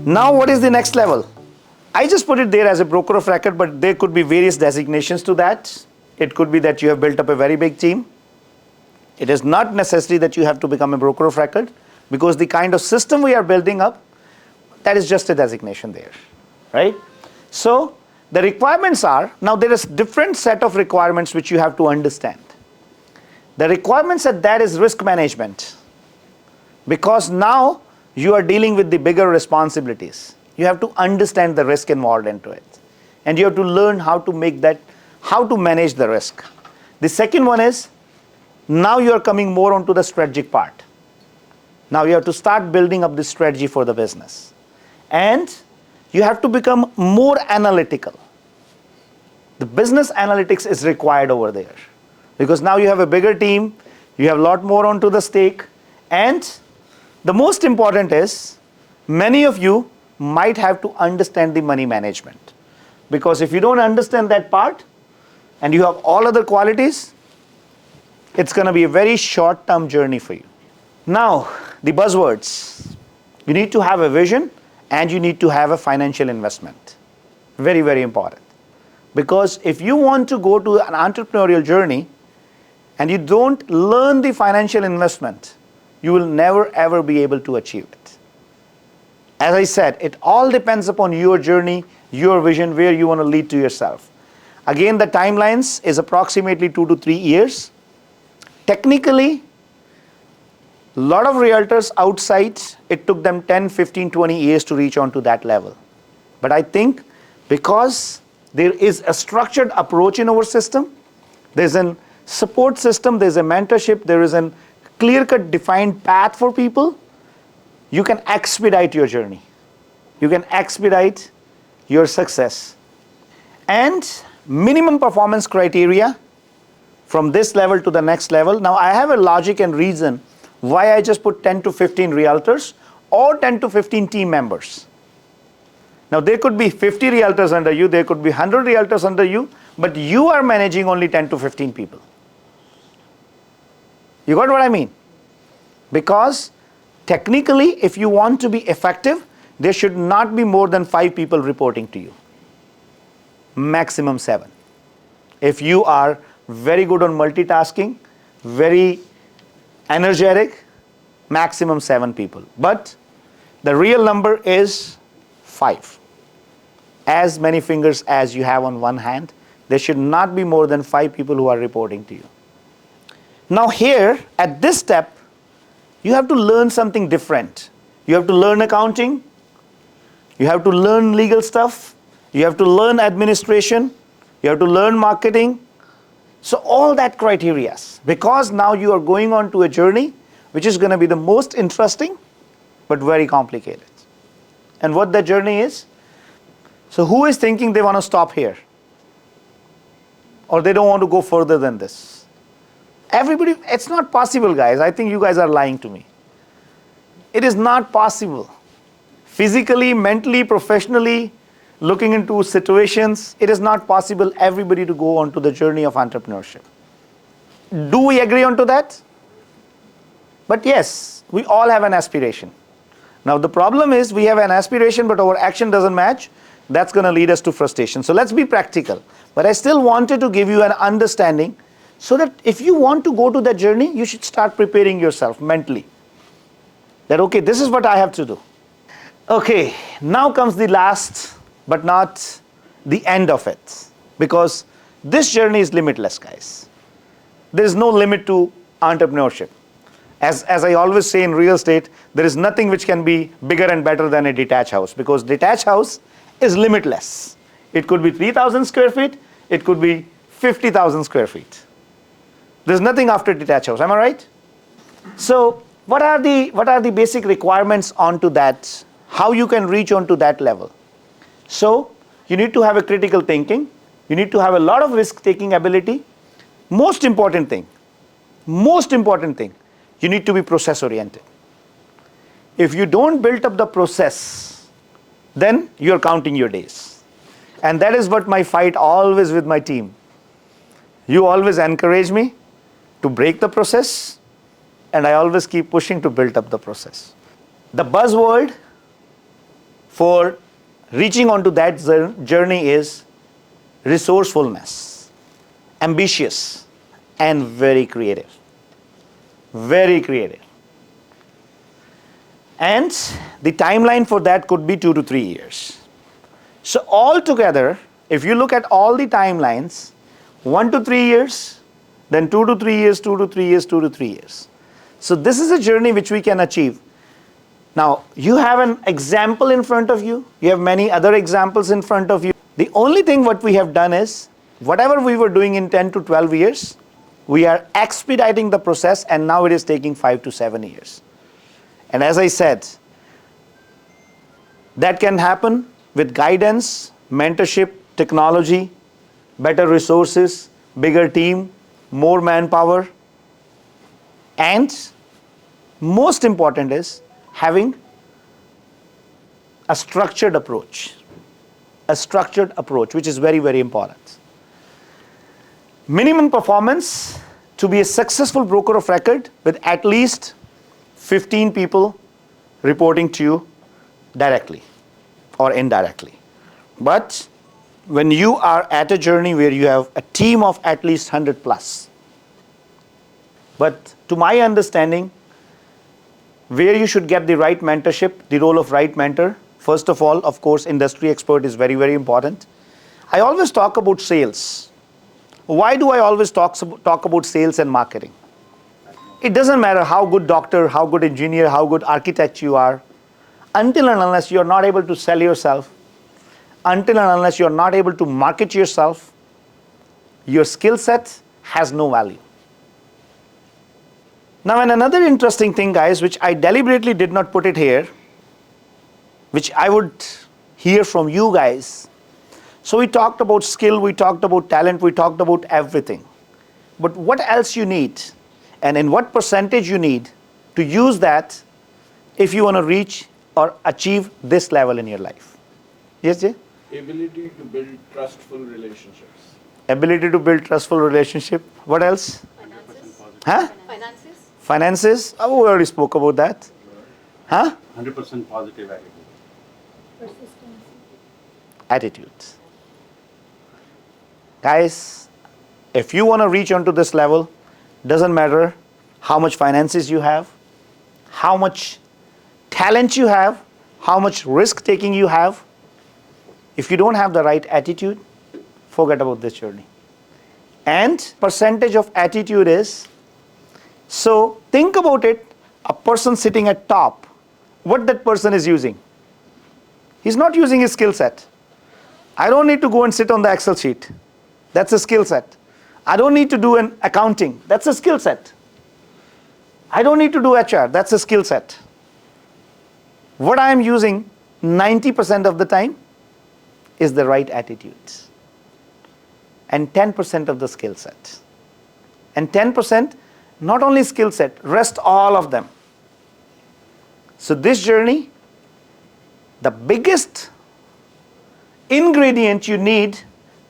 Now what is the next level? I just put it there as a broker of record, but there could be various designations to that. It could be that you have built up a very big team. It is not necessary that you have to become a broker of record, because the kind of system we are building up, that is just a designation there, right? So the requirements are, now there is different set of requirements which you have to understand. The requirements at that is risk management, because now you are dealing with the bigger responsibilities. You have to understand the risk involved into it, and you have to learn how to make that, how to manage the risk. The second one is, now you are coming more onto the strategic part. Now you have to start building up the strategy for the business, and you have to become more analytical. The business analytics is required over there, because now you have a bigger team, you have a lot more onto the stake, and the most important is, many of you might have to understand the money management, because if you don't understand that part and you have all other qualities, it's going to be a very short-term journey for you. Now, the buzzwords. You need to have a vision, and you need to have a financial investment. Very, very important. Because if you want to go to an entrepreneurial journey and you don't learn the financial investment, you will never ever be able to achieve it. As I said, it all depends upon your journey, your vision, where you want to lead to yourself. Again, the timelines is approximately 2 to 3 years. Technically, a lot of realtors outside, it took them 10, 15, 20 years to reach on to that level. But I think because there is a structured approach in our system, there's a support system, there's a mentorship, there is a clear-cut defined path for people, you can expedite your journey. You can expedite your success. And minimum performance criteria from this level to the next level. Now I have a logic and reason why I just put 10 to 15 realtors or 10 to 15 team members. Now there could be 50 realtors under you, there could be 100 realtors under you, but you are managing only 10 to 15 people. You got what I mean? Because technically, if you want to be effective, there should not be more than 5 people reporting to you. Maximum 7. If you are very good on multitasking, very energetic, maximum 7 people. But the real number is 5. As many fingers as you have on one hand, there should not be more than 5 people who are reporting to you. Now here, at this step, you have to learn something different. You have to learn accounting, you have to learn legal stuff, you have to learn administration, you have to learn marketing. So all that criteria, because now you are going on to a journey which is going to be the most interesting but very complicated. And what that journey is? So who is thinking they want to stop here? Or they don't want to go further than this? Everybody, it's not possible, guys. I think you guys are lying to me. It is not possible. Physically, mentally, professionally, looking into situations, it is not possible everybody to go on to the journey of entrepreneurship. Do we agree on to that? But yes, we all have an aspiration. Now the problem is we have an aspiration but our action doesn't match. That's going to lead us to frustration. So let's be practical. But I still wanted to give you an understanding so that if you want to go to that journey, you should start preparing yourself mentally. That okay, this is what I have to do. Okay, now comes the last but not the end of it, because this journey is limitless, guys. There is no limit to entrepreneurship. As I always say in real estate, there is nothing which can be bigger and better than a detached house, because detached house is limitless. It could be 3,000 square feet, it could be 50,000 square feet. There's nothing after detached house, am I right? So what are the basic requirements onto that, how you can reach onto that level? So you need to have a critical thinking, you need to have a lot of risk-taking ability. Most important thing, you need to be process-oriented. If you don't build up the process, then you're counting your days. And that is what my fight always with my team. You always encourage me to break the process, and I always keep pushing to build up the process. The buzzword for reaching onto that journey is resourcefulness, ambitious, and very creative. Very creative. And the timeline for that could be 2 to 3 years. So altogether, if you look at all the timelines, 1 to 3 years, then 2 to 3 years, 2 to 3 years, 2 to 3 years. So this is a journey which we can achieve. Now, you have an example in front of you. You have many other examples in front of you. The only thing what we have done is, whatever we were doing in 10 to 12 years, we are expediting the process, and now it is taking 5 to 7 years. And as I said, that can happen with guidance, mentorship, technology, better resources, bigger team, more manpower, and most important is having a structured approach. A structured approach, which is very, very important. Minimum performance to be a successful broker of record with at least 15 people reporting to you directly or indirectly. But when you are at a journey where you have a team of at least 100 plus, but to my understanding, where you should get the right mentorship, the role of right mentor, first of all, of course, industry expert is very, very important. I always talk about sales. Why do I always talk about sales and marketing? It doesn't matter how good doctor, how good engineer, how good architect you are, until and unless you're not able to sell yourself, until and unless you're not able to market yourself, your skill set has no value. Now, and another interesting thing, guys, which I deliberately did not put it here, which I would hear from you guys. So we talked about skill, we talked about talent, we talked about everything. But what else you need, and in what percentage you need to use that if you want to reach or achieve this level in your life? Yes, Jay? Ability to build trustful relationships. Ability to build trustful relationship. What else? Finances. Huh? Finances. Finances. Oh, we already spoke about that. Huh? 100% positive attitude. Persistence. Attitude. Guys, if you want to reach onto this level, doesn't matter how much finances you have, how much talent you have, how much risk taking you have. If you don't have the right attitude, forget about this journey. And percentage of attitude is, so think about it, a person sitting at top, what that person is using. He's not using his skill set. I don't need to go and sit on the Excel sheet. That's a skill set. I don't need to do an accounting. That's a skill set. I don't need to do HR. That's a skill set. What I am using 90% of the time is the right attitude. And 10% of the skill set. And 10%, not only skill set, rest all of them. So this journey, the biggest ingredient you need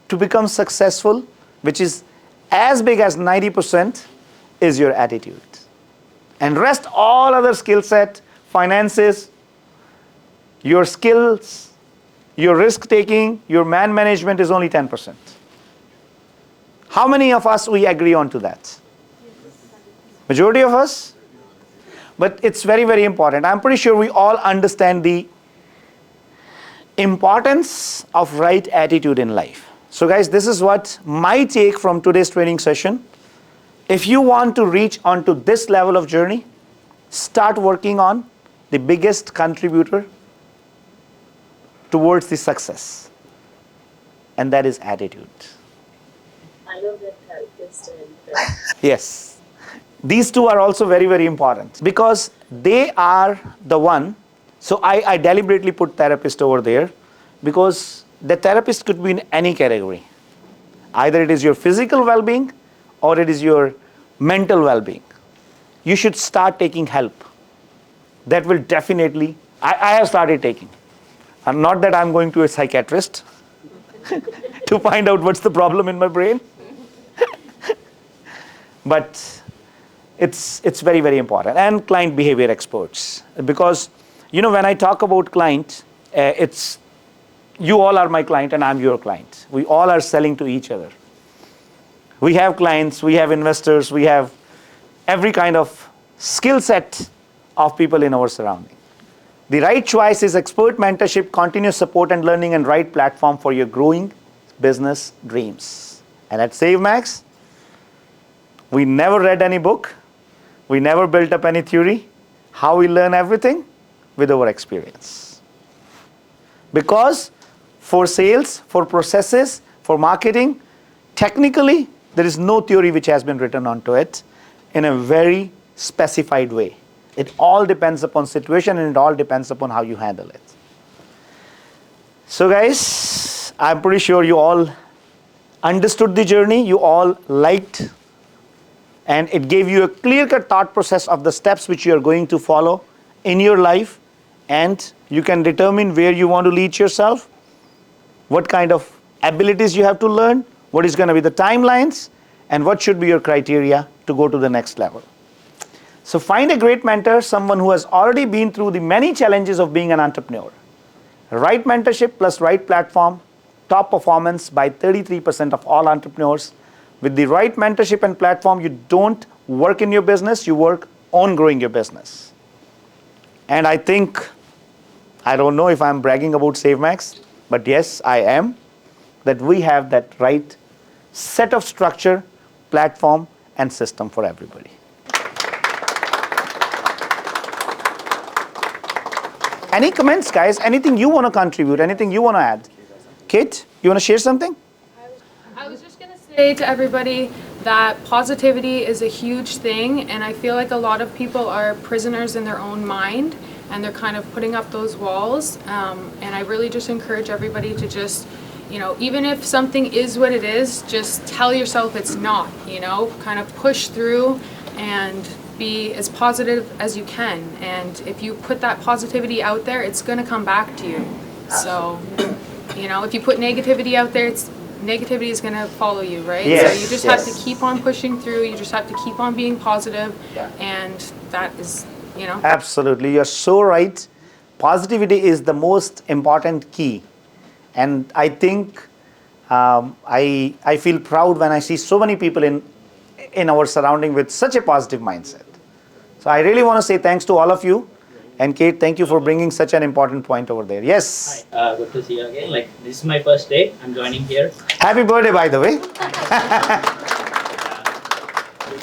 to become successful, which is as big as 90%, is your attitude. And rest all other skill set, finances, your skills, your risk taking, your man management is only 10%. How many of us we agree on to that? Majority of us? But it's very, very important. I'm pretty sure we all understand the importance of right attitude in life. So guys, this is what my take from today's training session. If you want to reach onto this level of journey, start working on the biggest contributor towards the success. And that is attitude. I love that therapist and Yes. These two are also very, very important because they are the one. So I deliberately put therapist over there because the therapist could be in any category. Either it is your physical well-being or it is your mental well-being. You should start taking help. That will definitely, I have started taking. And not that I'm going to a psychiatrist to find out what's the problem in my brain. But it's very, very important. And client behavior experts. Because, when I talk about client, it's you all are my client and I'm your client. We all are selling to each other. We have clients, we have investors, we have every kind of skill set of people in our surrounding. The right choice is expert mentorship, continuous support and learning, and right platform for your growing business dreams. And at SaveMax, we never read any book. We never built up any theory. How we learn everything? With our experience. Because for sales, for processes, for marketing, technically, there is no theory which has been written onto it in a very specified way. It all depends upon situation and it all depends upon how you handle it. So guys, I'm pretty sure you all understood the journey, you all liked, and it gave you a clear-cut thought process of the steps which you are going to follow in your life, and you can determine where you want to lead yourself, what kind of abilities you have to learn, what is going to be the timelines, and what should be your criteria to go to the next level. So find a great mentor, someone who has already been through the many challenges of being an entrepreneur. Right mentorship plus right platform, top performance by 33% of all entrepreneurs. With the right mentorship and platform, you don't work in your business, you work on growing your business. And I think, I don't know if I'm bragging about SaveMax, but yes, I am, that we have that right set of structure, platform, and system for everybody. Any comments, guys? Anything you want to contribute? Anything you want to add? Kate, you want to share something? I was just going to say to everybody that positivity is a huge thing, and I feel like a lot of people are prisoners in their own mind, and they're kind of putting up those walls. And I really just encourage everybody to just, even if something is what it is, just tell yourself it's not, kind of push through and be as positive as you can. And if you put that positivity out there, it's going to come back to you. So, if you put negativity out there, negativity is going to follow you, right? Yes, so you just have to keep on pushing through. You just have to keep on being positive, and that is, Absolutely, you're so right. Positivity is the most important key. And I think I feel proud when I see so many people in our surrounding with such a positive mindset. So I really want to say thanks to all of you. And Kate, thank you for bringing such an important point over there. Yes. Hi, good to see you again. This is my first day. I'm joining here. Happy birthday, by the way.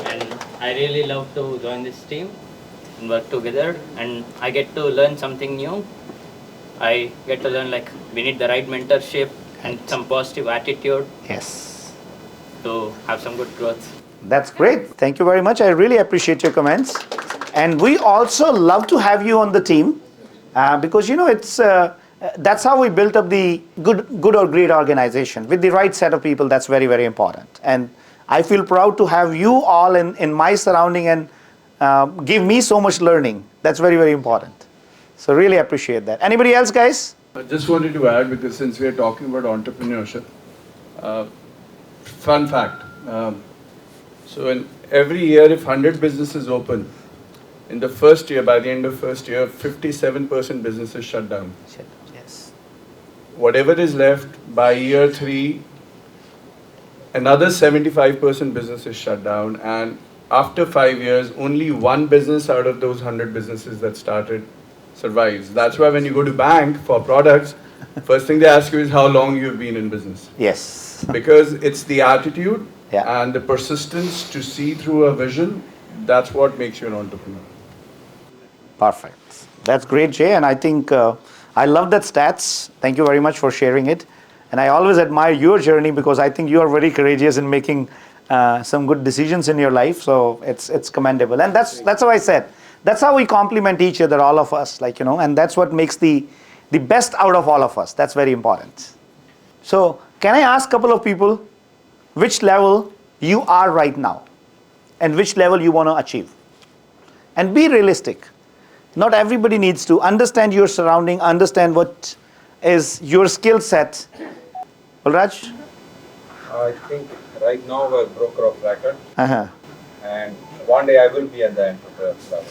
And I really love to join this team and work together. And I get to learn something new. I get to learn we need the right mentorship and some positive attitude. Yes. To have some good growth. That's great. Thank you very much. I really appreciate your comments. And we also love to have you on the team because, it's that's how we built up the good or great organization. With the right set of people, that's very, very important. And I feel proud to have you all in my surrounding and give me so much learning. That's very, very important. So really appreciate that. Anybody else, guys? I just wanted to add, because since we are talking about entrepreneurship, fun fact. So in every year, if 100 businesses open, in the first year, by the end of first year, 57% businesses shut down. Yes. Whatever is left by year 3, another 75% businesses shut down, and after 5 years, only one business out of those 100 businesses that started survives. That's why when you go to bank for products, first thing they ask you is how long you've been in business. Yes. Because it's the attitude Yeah. and the persistence to see through a vision, that's what makes you an entrepreneur. Perfect. That's great, Jay. And I think I love that stats. Thank you very much for sharing it. And I always admire your journey because I think you are very courageous in making some good decisions in your life. So it's commendable. And that's how I said. That's how we complement each other, all of us. And that's what makes the best out of all of us. That's very important. So can I ask a couple of people which level you are right now and which level you want to achieve? And be realistic. Not everybody needs to understand your surrounding, understand what is your skill set. Balraj? I think right now we're a broker of record, Uh-huh. and one day I will be at the entrepreneur level.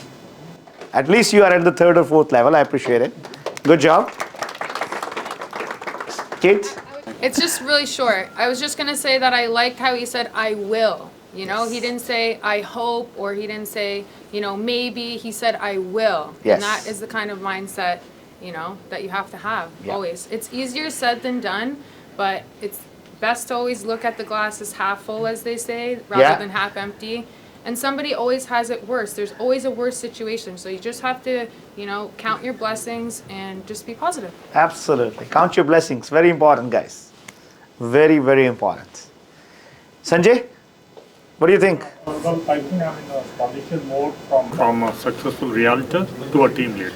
At least you are at the 3rd or 4th level. I appreciate it. Good job. Kate? It's just really short. I was just gonna say that I liked how he said, I will. You know, he didn't say, I hope, or he didn't say, you know, maybe. He said, I will. Yes. And that is the kind of mindset, you know, that you have to have Yeah. always. It's easier said than done, but it's best to always look at the glass as half full, as they say, rather Yeah. than half empty. And somebody always has it worse. There's always a worse situation. So you just have to, you know, count your blessings and just be positive. Absolutely. Count your blessings. Very important, guys. Very, very important. Sanjay, what do you think? Well, I think I'm in a transition mode from a successful realtor to a team lead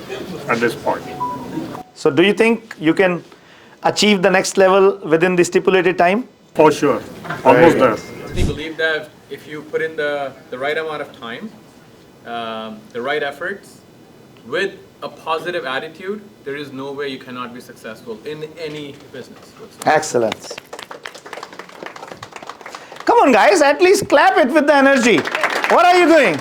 at this point. So do you think you can achieve the next level within the stipulated time? For sure. Almost there. We believe that if you put in the right amount of time, the right efforts, with a positive attitude, there is no way you cannot be successful in any business whatsoever. Excellent. Come on, guys, at least clap it with the energy. What are you doing?